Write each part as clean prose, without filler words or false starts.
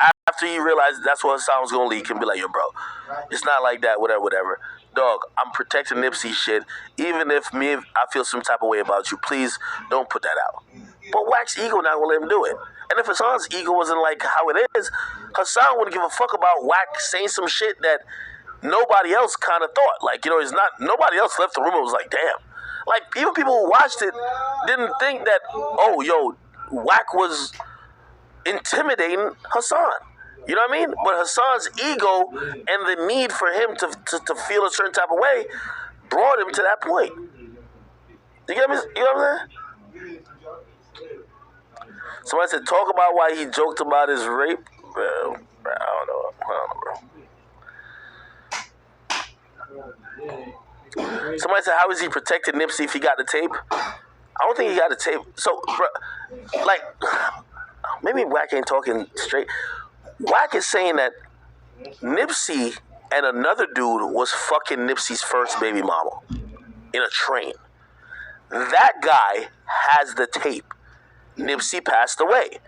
after he realized that's what Hassan was gonna leak, can be like, yo, bro, it's not like that, whatever, whatever. Dog, I'm protecting Nipsey shit. Even if I feel some type of way about you, please don't put that out. But Wack's ego not gonna let him do it. And if Hassan's ego wasn't like how it is, Hassan wouldn't give a fuck about Wack saying some shit that nobody else kind of thought. Like, you know, it's not, nobody else left the room and was like, damn. Like, even people who watched it didn't think that, oh, yo, Wack was intimidating Hassan. You know what I mean? But Hassan's ego and the need for him to feel a certain type of way brought him to that point. You get me? You know what I'm saying? Somebody said, talk about why he joked about his rape. Well, I don't know, bro. Somebody said, how is he protecting Nipsey if he got the tape? I don't think he got the tape. So, bro, like, maybe Wack ain't talking straight. Wack is saying that Nipsey and another dude was fucking Nipsey's first baby mama in a train. That guy has the tape. Nipsey passed away.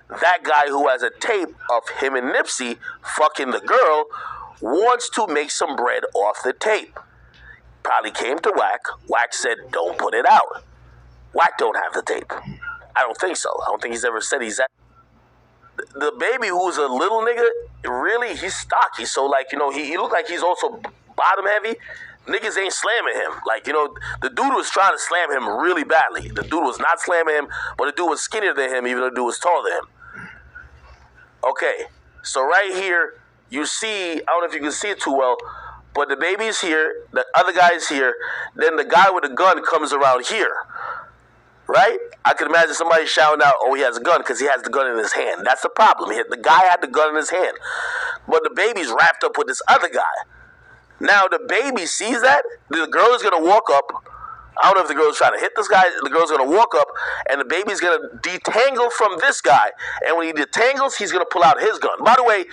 That guy who has a tape of him and Nipsey fucking the girl wants to make some bread off the tape. Probably came to Wack. Wack said, don't put it out. Wack don't have the tape. I don't think so. I don't think he's ever said he's at. The baby, who's a little nigga, really, he's stocky. So, like, you know, he looked like he's also bottom heavy. Niggas ain't slamming him. Like, you know, the dude was trying to slam him really badly. The dude was not slamming him, but the dude was skinnier than him, even though the dude was taller than him. Okay, so right here, you see, I don't know if you can see it too well, but the baby's here, the other guy's here, then the guy with the gun comes around here. Right? I can imagine somebody shouting out, oh, he has a gun, because he has the gun in his hand. That's the problem. The guy had the gun in his hand. But the baby's wrapped up with this other guy. Now, the baby sees that. The girl is going to walk up. I don't know if the girl's trying to hit this guy. The girl's going to walk up, and the baby's going to detangle from this guy. And when he detangles, he's going to pull out his gun. By the way,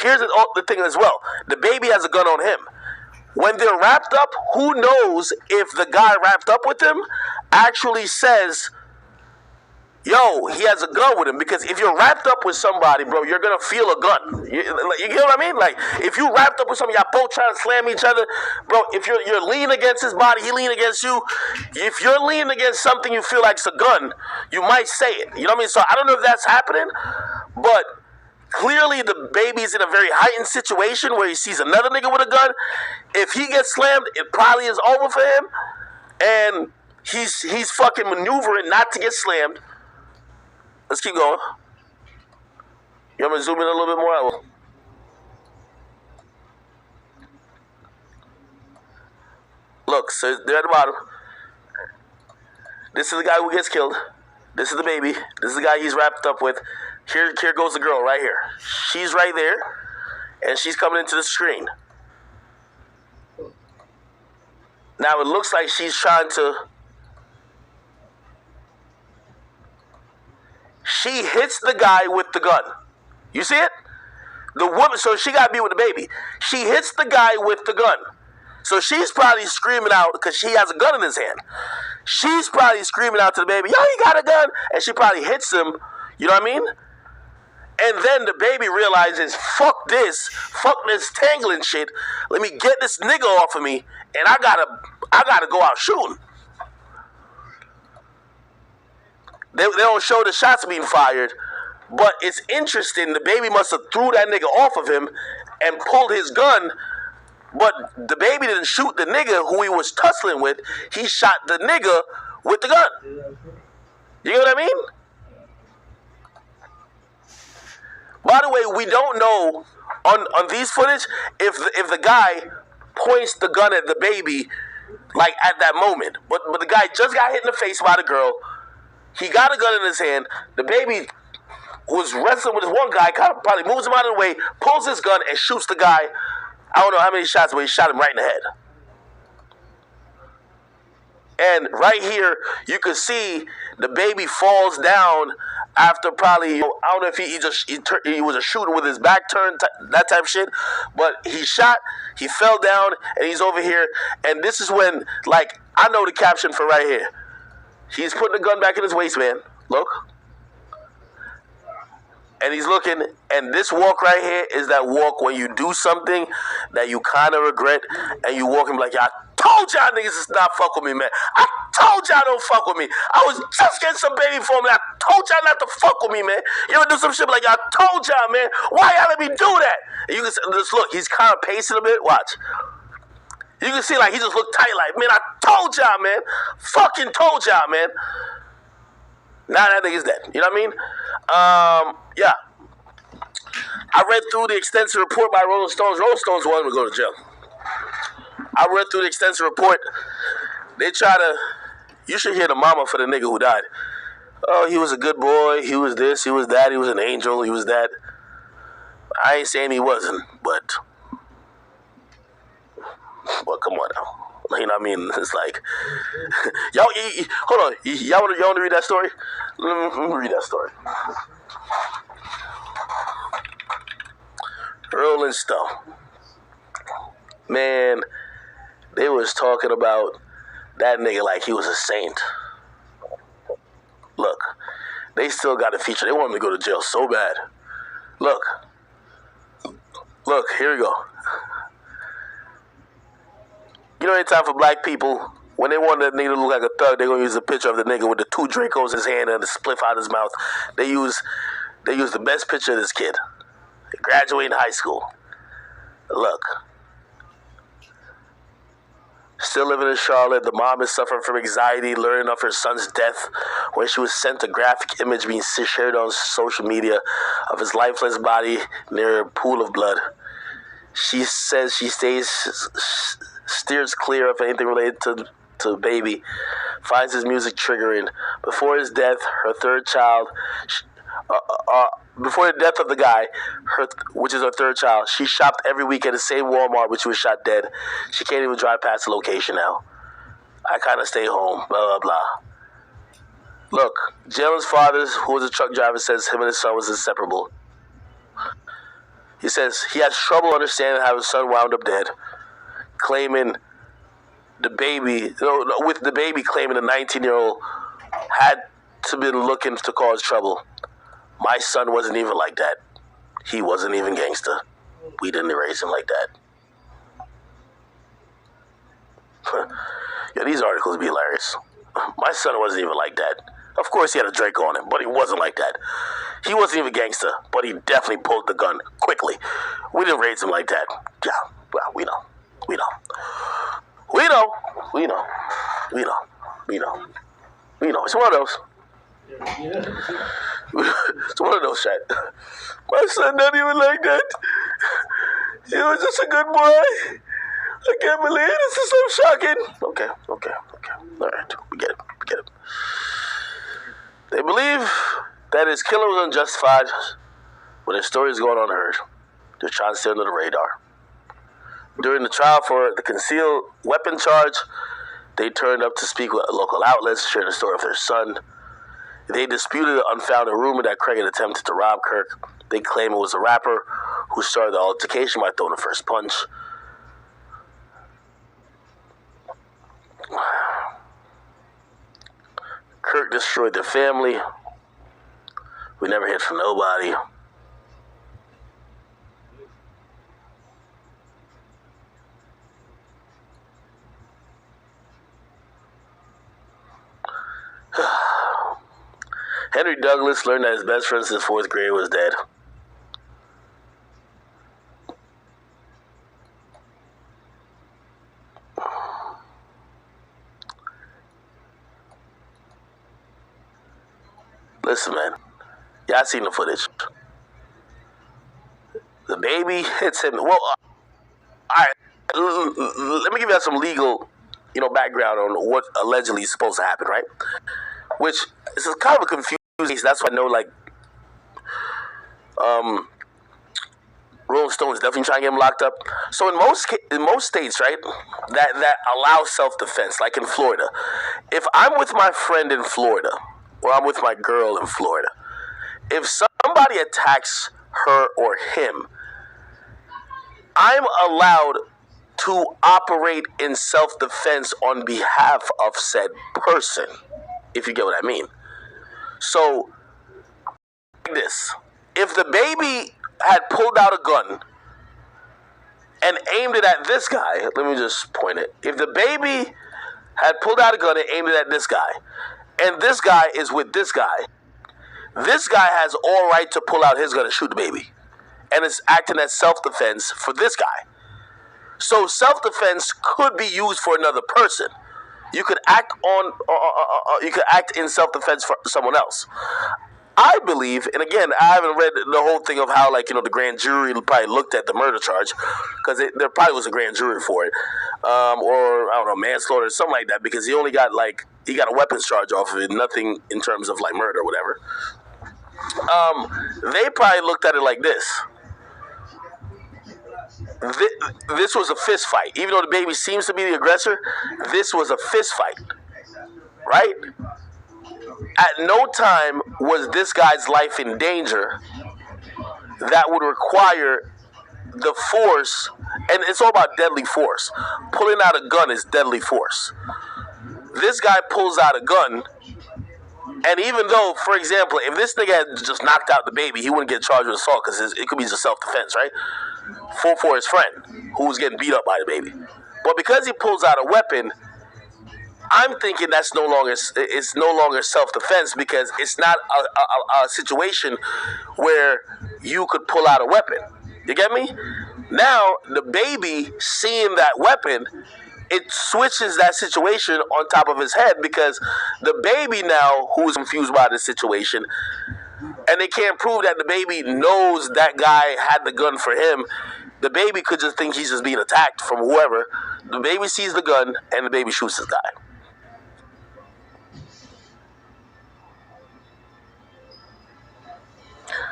here's the thing as well. The baby has a gun on him. When they're wrapped up, who knows if the guy wrapped up with him actually says, yo, he has a gun with him. Because if you're wrapped up with somebody, bro, you're going to feel a gun. You get what I mean? Like, if you wrapped up with somebody, y'all both trying to slam each other, bro, if you're leaning against his body, he leaning against you. If you're leaning against something you feel like it's a gun, you might say it. You know what I mean? So I don't know if that's happening, but clearly the baby's in a very heightened situation where he sees another nigga with a gun. If he gets slammed, it probably is over for him. And he's fucking maneuvering not to get slammed. Let's keep going. You want me to zoom in a little bit more? Look, so they're at the bottom. This is the guy who gets killed. This is the baby. This is the guy he's wrapped up with. Here goes the girl right here. She's right there, and she's coming into the screen. Now it looks like she's trying to... She hits the guy with the gun. You see it? The woman, so she got to be with the baby. She hits the guy with the gun. So she's probably screaming out because she has a gun in his hand. She's probably screaming out to the baby, yo, he got a gun. And she probably hits him. You know what I mean? And then the baby realizes, fuck this tangling shit. Let me get this nigga off of me, and I gotta go out shooting. They don't show the shots being fired, but it's interesting. The baby must have threw that nigga off of him and pulled his gun, but the baby didn't shoot the nigga who he was tussling with. He shot the nigga with the gun. You get what I mean? By the way, we don't know on these footage if the guy points the gun at the baby like at that moment. But the guy just got hit in the face by the girl. He got a gun in his hand. The baby was wrestling with this one guy, kind of probably moves him out of the way, pulls his gun, and shoots the guy. I don't know how many shots, but he shot him right in the head. And right here, you can see the baby falls down after probably, I don't know if he was a shooter with his back turned, that type of shit. But he shot, he fell down, and he's over here. And this is when, like, I know the caption for right here. He's putting the gun back in his waistband. Look. And he's looking, and this walk right here is that walk when you do something that you kind of regret, and you walk and be like, I told y'all niggas to not fuck with me, man. I told y'all don't fuck with me. I was just getting some baby formula. I told y'all not to fuck with me, man. You ever do some shit like, I told y'all, man. Why y'all let me do that? And you can just look, he's kind of pacing a bit. Watch. You can see like he just looked tight like, man, I told y'all, man. Fucking told y'all, man. Now that nigga's dead. You know what I mean? Yeah. I read through the extensive report by Rolling Stones. Rolling Stones wanted him to go to jail. I read through the extensive report. They try to... You should hear the mama for the nigga who died. Oh, he was a good boy. He was this. He was that. He was an angel. He was that. I ain't saying he wasn't, but... Well, come on now. You know what I mean? It's like... Y'all, hold on. Y'all want to read that story? Let me read that story. Rolling Stone. Man, they was talking about that nigga like he was a saint. Look, they still got a feature. They want him to go to jail so bad. Look, here we go. You know, anytime for black people, when they want that nigga to look like a thug, they're gonna use a picture of the nigga with the 2 Dracos in his hand and the spliff out his mouth. They use the best picture of this kid. Graduating high school. Look. Still living in Charlotte. The mom is suffering from anxiety, learning of her son's death when she was sent a graphic image being shared on social media of his lifeless body near a pool of blood. She says she steers clear of anything related to baby, finds his music triggering. Before his death, her third child... Before the death of the guy, which is her third child, she shopped every week at the same Walmart, which was shot dead. She can't even drive past the location now. I kind of stay home, blah, blah, blah. Look, Jalen's father, who was a truck driver, says him and his son was inseparable. He says he has trouble understanding how his son wound up dead, claiming the baby, with the baby claiming the 19-year-old had to been looking to cause trouble. My son wasn't even like that. He wasn't even gangster. We didn't raise him like that. Yo, these articles be hilarious. My son wasn't even like that. Of course he had a Drake on him, but he wasn't like that. He wasn't even gangster, but he definitely pulled the gun quickly. We didn't raise him like that. Yeah, well, we know. It's one of those. It's one of those shit. My son not even like that. He was just a good boy. I can't believe it. This is so shocking. Okay. All right, we get it. They believe that his killer was unjustified, but his story is going unheard. They're trying to stay under the radar. During the trial for the concealed weapon charge, they turned up to speak with local outlets, sharing the story of their son. They disputed the unfounded rumor that Craig had attempted to rob Kirk. They claim it was a rapper who started the altercation by throwing the first punch. Kirk destroyed their family. We never heard from nobody. Henry Douglas learned that his best friend since 4th grade was dead. Listen, man. Y'all seen the footage. The baby hits him. Well, all right. Let me give you some legal, background on what allegedly is supposed to happen, right? Which is kind of a confusing. That's why I know, Rolling Stone is definitely trying to get him locked up. So in most states, right, that allow self-defense, like in Florida, if I'm with my friend in Florida, or I'm with my girl in Florida, if somebody attacks her or him, I'm allowed to operate in self-defense on behalf of said person, if you get what I mean. So, like this, if the baby had pulled out a gun and aimed it at this guy, let me just point it. If the baby had pulled out a gun and aimed it at this guy, and this guy is with this guy has all right to pull out his gun and shoot the baby. And it's acting as self-defense for this guy. So self-defense could be used for another person. You could act in self-defense for someone else. I believe, and again, I haven't read the whole thing of how, the grand jury probably looked at the murder charge, because there probably was a grand jury for it, or I don't know, manslaughter or something like that, because he only got he got a weapons charge off of it, nothing in terms of murder or whatever. They probably looked at it like this. This was a fist fight. Even though the baby seems to be the aggressor, this was a fist fight, right? At no time was this guy's life in danger that would require the force, and it's all about deadly force. Pulling out a gun is deadly force. This guy pulls out a gun, and even though, for example, if this nigga had just knocked out the baby, he wouldn't get charged with assault because it could be just self-defense, right? For his friend who was getting beat up by the baby. But because he pulls out a weapon, I'm thinking it's no longer self-defense, because it's not a situation where you could pull out a weapon. You get me? Now, the baby seeing that weapon, it switches that situation on top of his head, because the baby now, who is confused by the situation, and they can't prove that the baby knows that guy had the gun for him. The baby could just think he's just being attacked from whoever. The baby sees the gun, and the baby shoots this guy.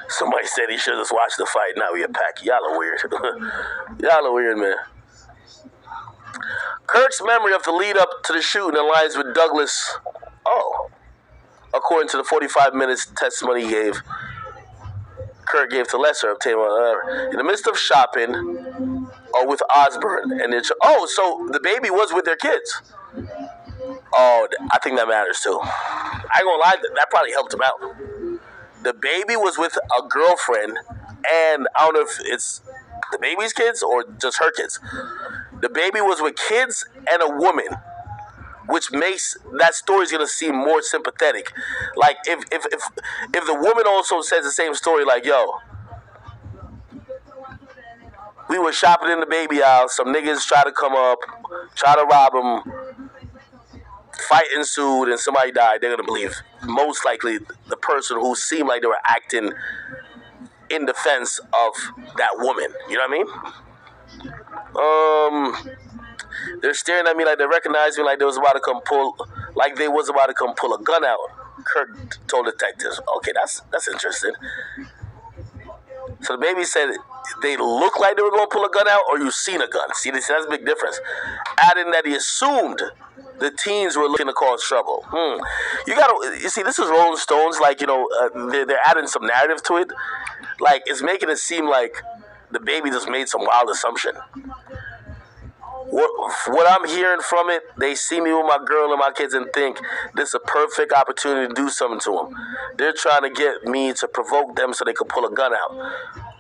Somebody said he should just watch the fight. Now we a pack. Y'all are weird. Y'all are weird, man. Kirk's memory of the lead up to the shooting aligns with Douglas. According to the 45 minutes testimony he gave, Kirk gave to Lesser, in the midst of shopping, with Osborne, and so the baby was with their kids. I think that matters too. I ain't gonna lie, that probably helped him out. The baby was with a girlfriend, and I don't know if it's the baby's kids or just her kids. The baby was with kids and a woman, which makes that story's gonna seem more sympathetic. If the woman also says the same story, yo, we were shopping in the baby aisle, some niggas try to come up, try to rob him, fight ensued, and somebody died, they're gonna believe most likely the person who seemed like they were acting in defense of that woman. You know what I mean? They're staring at me like they recognize me, like they was about to come pull a gun out. Kirk told detectives. Okay, that's interesting. So the baby said they looked like they were going to pull a gun out, or you seen a gun. See, that's a big difference. Adding that he assumed the teens were looking to cause trouble. You see, this is Rolling Stones. They're adding some narrative to it. It's making it seem like the baby just made some wild assumption. What I'm hearing from it, they see me with my girl and my kids and think this is a perfect opportunity to do something to them. They're trying to get me to provoke them so they could pull a gun out.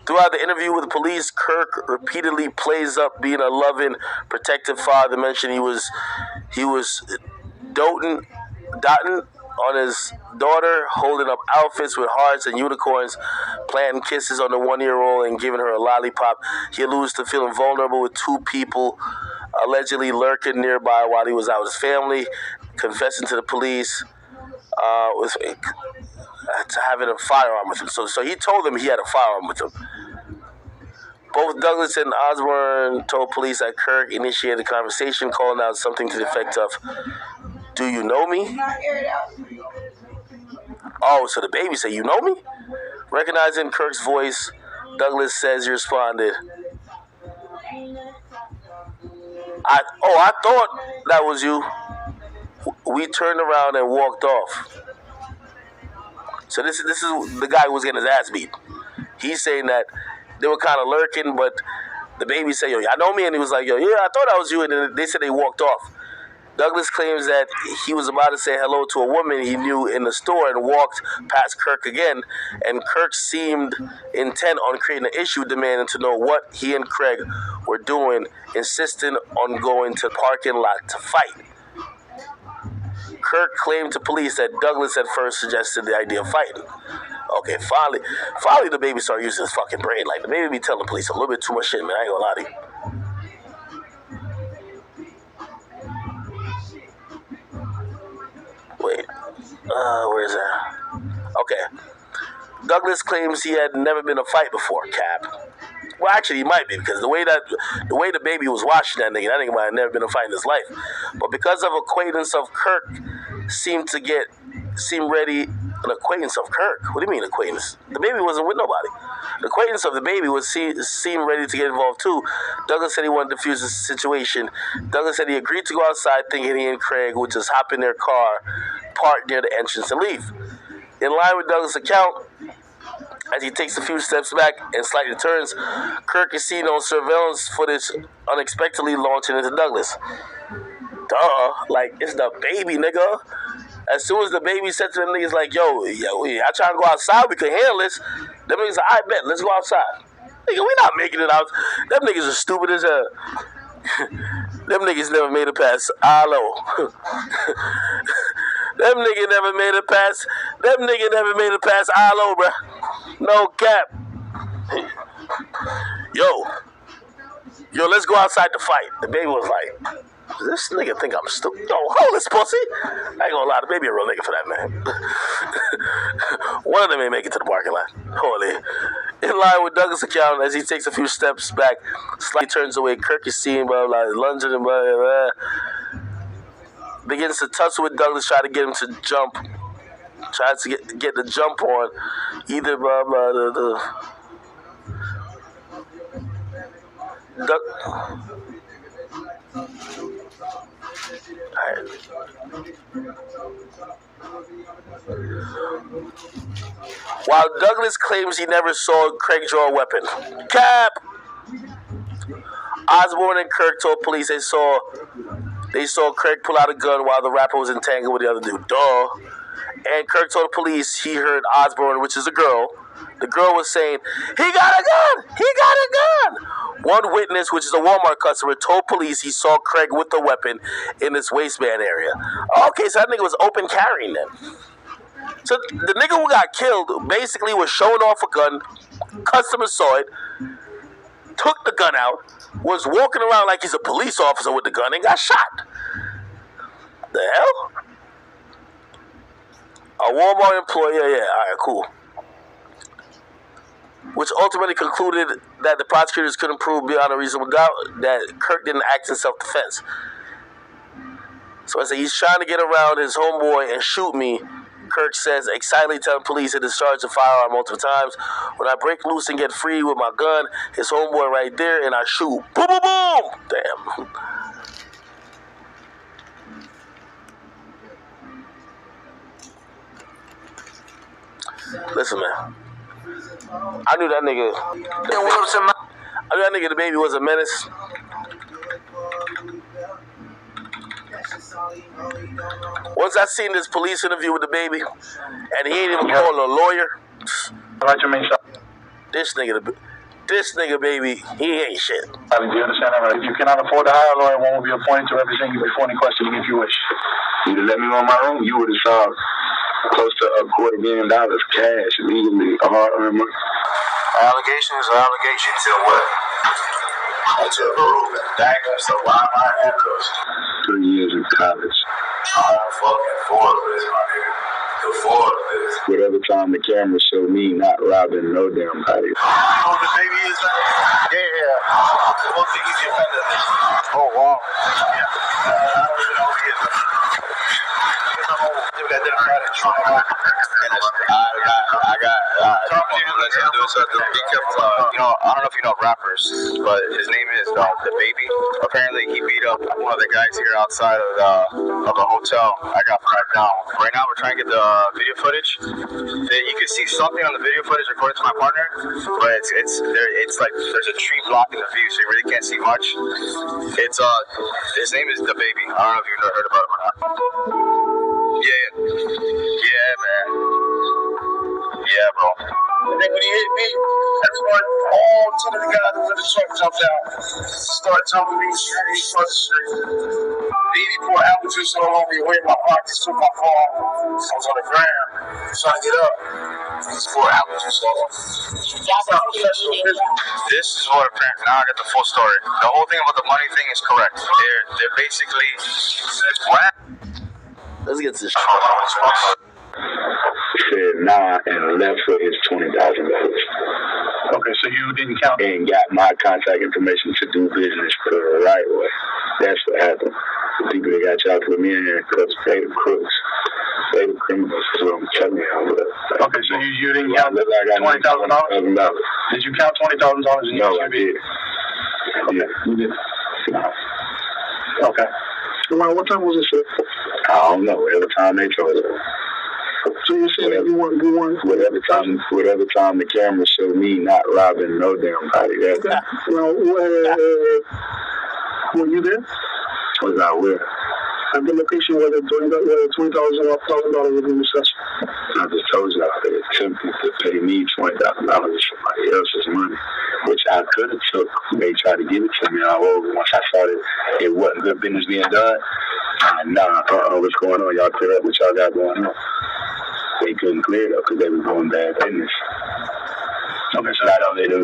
Throughout the interview with the police, Kirk repeatedly plays up being a loving, protective father. Mentioned he was doting on his daughter, holding up outfits with hearts and unicorns, planting kisses on the 1-year-old and giving her a lollipop. He alludes to feeling vulnerable with two people allegedly lurking nearby while he was out with his family, confessing to the police to having a firearm with him. So he told them he had a firearm with him. Both Douglas and Osborne told police that Kirk initiated a conversation, calling out something to the effect of, "Do you know me?" So the baby said, "You know me?" Recognizing Kirk's voice, Douglas says he responded, I thought that was you." We turned around and walked off. So this is the guy who was getting his ass beat. He's saying that they were kind of lurking, but the baby said, "Yo, y'all know me?" And he was like, "Yo, yeah, I thought that was you." And then they said they walked off. Douglas claims that he was about to say hello to a woman he knew in the store and walked past Kirk again, and Kirk seemed intent on creating an issue, demanding to know what he and Craig were doing, insisting on going to the parking lot to fight. Kirk claimed to police that Douglas at first suggested the idea of fighting. Okay, finally the baby started using his fucking brain. Like, the baby be telling the police a little bit too much shit, man. I ain't gonna lie to you. Wait, where is that? Okay. Douglas claims he had never been in a fight before, Cap. Well, actually, he might be, because the way the baby was watching that nigga might have never been in a fight in his life. But because of acquaintance of Kirk, seemed ready. An acquaintance of Kirk? What do you mean acquaintance? The baby wasn't with nobody. The acquaintance of the baby seemed ready to get involved too. Douglas said he wanted to defuse the situation. Douglas said he agreed to go outside, thinking he and Craig would just hop in their car, park near the entrance, and leave. In line with Douglas' account, as he takes a few steps back and slightly turns, Kirk is seen on surveillance footage unexpectedly launching into Douglas. Duh, like, it's the baby, nigga. As soon as the baby said to them niggas, like, yo, I try to go outside, we could handle this. Them niggas like, I bet, let's go outside. Nigga, we not making it out. Them niggas are stupid as hell. Them niggas never made it past Alo. Them niggas never made it past Alo, bruh. No cap. Yo, let's go outside to fight. The baby was like, this nigga think I'm stupid. Yo, hold this pussy. I ain't gonna lie, the baby a real nigga for that, man. One of them ain't make it to the parking lot. Holy. In line with Douglas' account, as he takes a few steps back, slightly turns away, Kirk is seen, blah, blah, lunging and blah, blah, blah. Begins to tussle with Douglas, try to get him to jump. Tries to get the jump on. Either blah, blah, While Douglas claims he never saw Craig draw a weapon. Cap! Osborne and Kirk told police they saw Craig pull out a gun while the rapper was entangled with the other dude. Duh. And Kirk told the police he heard Osborne, which is a girl. The girl was saying, he got a gun! He got a gun! One witness, which is a Walmart customer, told police he saw Craig with the weapon in his waistband area. Okay, so that nigga was open carrying then. So the nigga who got killed basically was showing off a gun. Customer saw it, took the gun out, was walking around like he's a police officer with the gun and got shot. The hell? A Walmart employee, yeah, alright, cool. Which ultimately concluded that the prosecutors couldn't prove beyond a reasonable doubt that Kirk didn't act in self-defense. So I say he's trying to get around his homeboy and shoot me. Kirk says, excitedly telling police he discharged the firearm multiple times. When I break loose and get free with my gun, his homeboy right there, and I shoot. Boom, boom, boom! Damn. Listen, man. I knew that nigga. The baby was a menace. Once I seen this police interview with the baby, and he ain't even calling a lawyer. This nigga, baby, he ain't shit. Do you understand that? Right? If you cannot afford to hire a lawyer, one will be appointed to represent you before any questioning if you wish. You'd have let me on my room, you would have saw close to $250,000 cash immediately. Hard-earned money. Allegation is an allegation until what? Until proven. Dang, so why am I handcuffs? 3 years in college. I'm fucking for this, my nigga. For this. Whatever time the camera showed me not robbing no damn body. You know what the baby is, man? Yeah. I don't think he's the offender. Oh, wow. Yeah. I don't even know who he is. That Democratic Trump. I got. Let's do something. Be careful. I don't know if you know rappers, but his name is The Baby. Apparently, he beat up one of the guys here outside of a hotel. I got right now. Right now, we're trying to get the video footage. You can see something on the video footage according to my partner, but it's like there's a tree blocking the view, so you really can't see much. It's his name is The Baby. I don't know if you've ever heard about him or not. Yeah, man. Yeah, bro. And then when he hit me, everyone, all 10 of the guys who was in the truck jumped out. Started jumping me straight across the street. Then he poured apple juice all over me, away in my pockets, took my phone. I was on the ground, trying to get up. He just poured apple juice all over me. This is what apparently, now I get the full story. The whole thing about the money thing is correct. They're basically, Let's get to this. Said nah and left for his $20,000. Okay, so you didn't count. And got my contact information to do business the right way. That's what happened. The people that got y'all to put me in here because they the crooks. They the criminals is what I'm telling you. Okay, so you didn't count $20,000? Did you count $20,000 in your No, I did. Yeah, you did. No. Okay. Well, what time was it, sir? I don't know. Every time they told it. So you said you weren't. Whatever time the camera showed me not robbing no damn body. Well, were you there? Was I where? At the location where the $20,000 was in the session. I just told you I attempted to pay me $20,000 for somebody else's money, which I could have took. They tried to give it to me all over. Once I saw that it wasn't good business being done, what's going on? Y'all clear up what y'all got going on. They couldn't clear it up because they was doing bad business. Okay, so not only they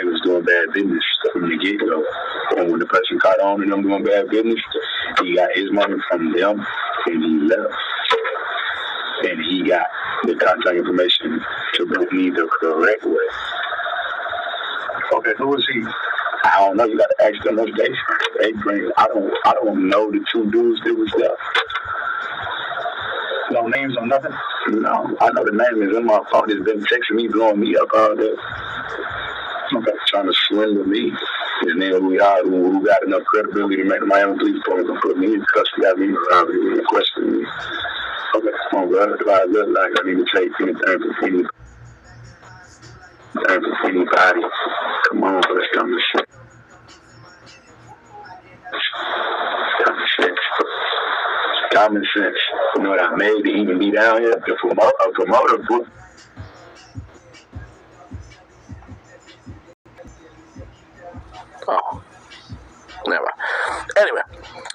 was doing bad business from the get-go. And when the person caught on to them doing bad business, he got his money from them and he left. And he got the contact information to book me the correct way. Okay, who was he? I don't know. You got to ask them what they bring. I don't know the two dudes that was there. No names or nothing? No, I know the name is in my phone. It's been texting me, blowing me up all day. Okay, trying to swindle me. His name who got enough credibility to make the Miami Police Department put me in custody. I mean, question me. Okay, come on, brother. If I look like I need to take anything from anybody, come on, let's come to shit. Common sense. You know what I made to even be down here? To promote a promoter book. Oh, never. Anyway,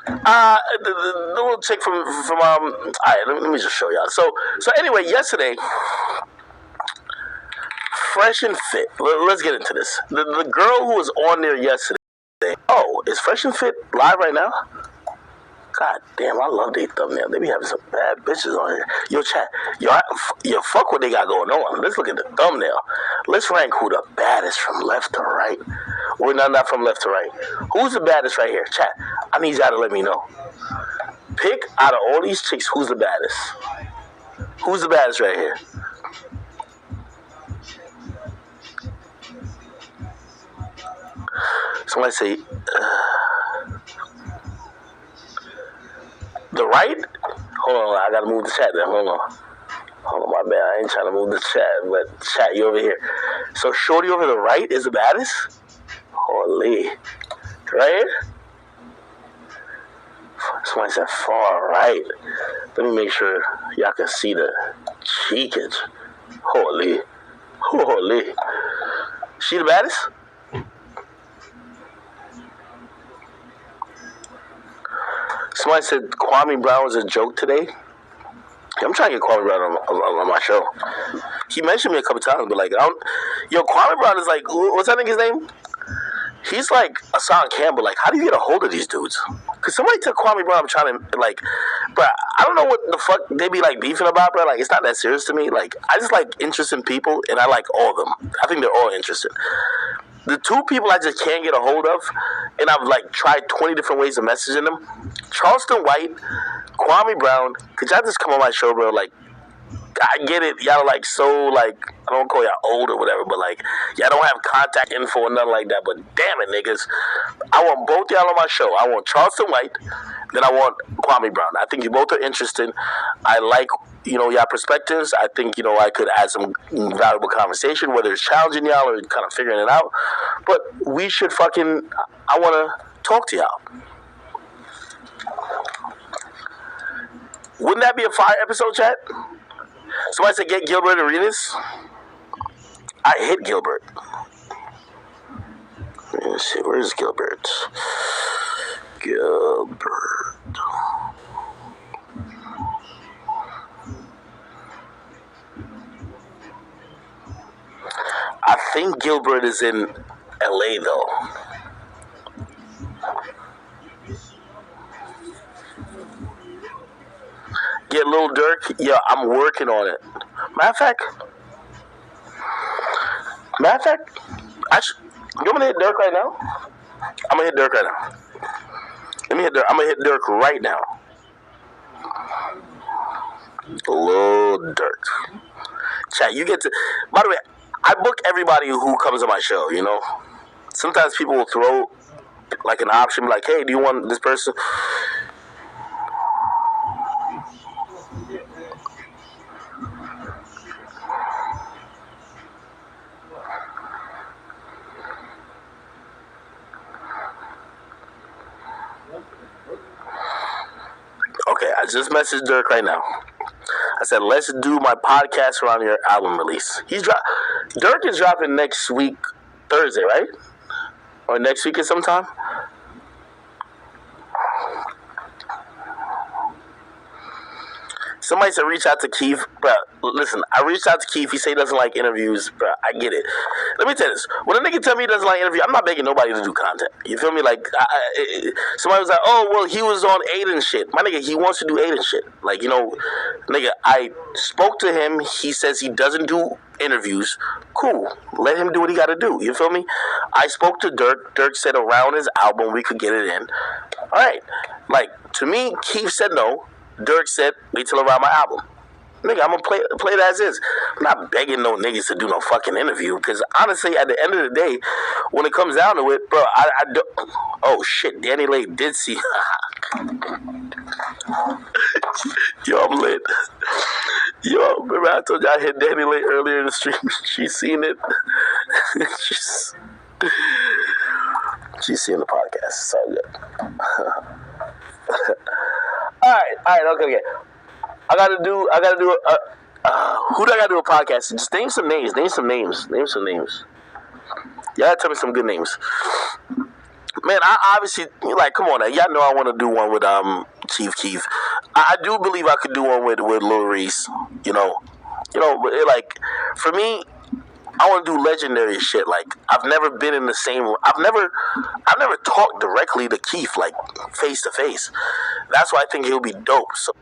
the little chick from all right, let me just show y'all. So anyway, yesterday, Fresh and Fit. Let's get into this. The girl who was on there yesterday. Oh, is Fresh and Fit live right now? God damn, I love their thumbnail. They be having some bad bitches on here. Yo, chat. Yo, fuck what they got going on. Let's look at the thumbnail. Let's rank who the baddest from left to right. Well, not from left to right. Who's the baddest right here? Chat, I need y'all to let me know. Pick out of all these chicks, who's the baddest? Who's the baddest right here? Somebody say... the right? Hold on, I gotta move the chat there. Hold on, my bad. I ain't trying to move the chat, but chat, you over here. So shorty over the right is the baddest? Holy. Right here? Somebody said far right. Let me make sure y'all can see the cheekage. Holy. She the baddest? Somebody said Kwame Brown was a joke today. I'm trying to get Kwame Brown on my show. He mentioned me a couple times, but Kwame Brown is like, what's that nigga's name? He's like Hassan Campbell. Like, how do you get a hold of these dudes? Because somebody took Kwame Brown. I'm trying to, bro, I don't know what the fuck they be, beefing about, bro. Like, it's not that serious to me. Like, I just like interesting people, and I like all of them. I think they're all interesting. The two people I just can't get a hold of, and I've, tried 20 different ways of messaging them, Charleston White, Kwame Brown. Could y'all just come on my show, bro? I get it. Y'all like so like I don't call y'all old or whatever, but like y'all don't have contact info or nothing like that. But damn it, niggas, I want both y'all on my show. I want Charleston White, then I want Kwame Brown. I think you both are interesting. I like y'all perspectives. I think I could add some valuable conversation, whether it's challenging y'all or kind of figuring it out. But we should I want to talk to y'all. Wouldn't that be a fire episode, chat? Somebody said get Gilbert Arenas. I hit Gilbert. Let's see, where's Gilbert? Gilbert. I think Gilbert is in LA though. Get Lil Durk? Yeah, I'm working on it. Matter of fact, you want me to hit Durk right now? I'm gonna hit Durk right now. Let me hit Durk. I'm gonna hit Durk right now. Lil Durk. Chat, you get to. By the way, I book everybody who comes on my show. Sometimes people will throw like an option, like, "Hey, do you want this person?" Okay, I just messaged Dirk right now. I said, let's do my podcast around your album release. Dirk is dropping next week, Thursday, right? Or next week at sometime? Somebody said reach out to Keith. Bro, listen, I reached out to Keith. He said he doesn't like interviews. Bro, I get it. Let me tell you this. When a nigga tell me he doesn't like interviews, I'm not begging nobody to do content. You feel me? Like, somebody was like, oh, well, he was on Aiden shit. My nigga, he wants to do Aiden shit. Like, nigga, I spoke to him. He says he doesn't do interviews. Cool. Let him do what he got to do. You feel me? I spoke to Dirk. Dirk said around his album we could get it in. All right. Like, to me, Keith said no. Dirk said, wait till around my album. Nigga, I'm going to play it as is. I'm not begging no niggas to do no fucking interview. Because honestly, at the end of the day, when it comes down to it, bro, I don't. Oh, shit. Danny Lay did see. Yo, I'm lit. Yo, remember I told you I hit Danny Lay earlier in the stream? She's seen it. She's seen the podcast. It's all good. All right, okay. I gotta do who do I gotta do a podcast? Just name some names. Y'all tell me some good names. Man, I obviously, like, come on now. Y'all know I want to do one with Chief Keef. I do believe I could do one with Lil Reese. But like, for me, I want to do legendary shit. Like, I've never been in the same. I've never talked directly to Keith, like, face to face. That's why I think he'll be dope. So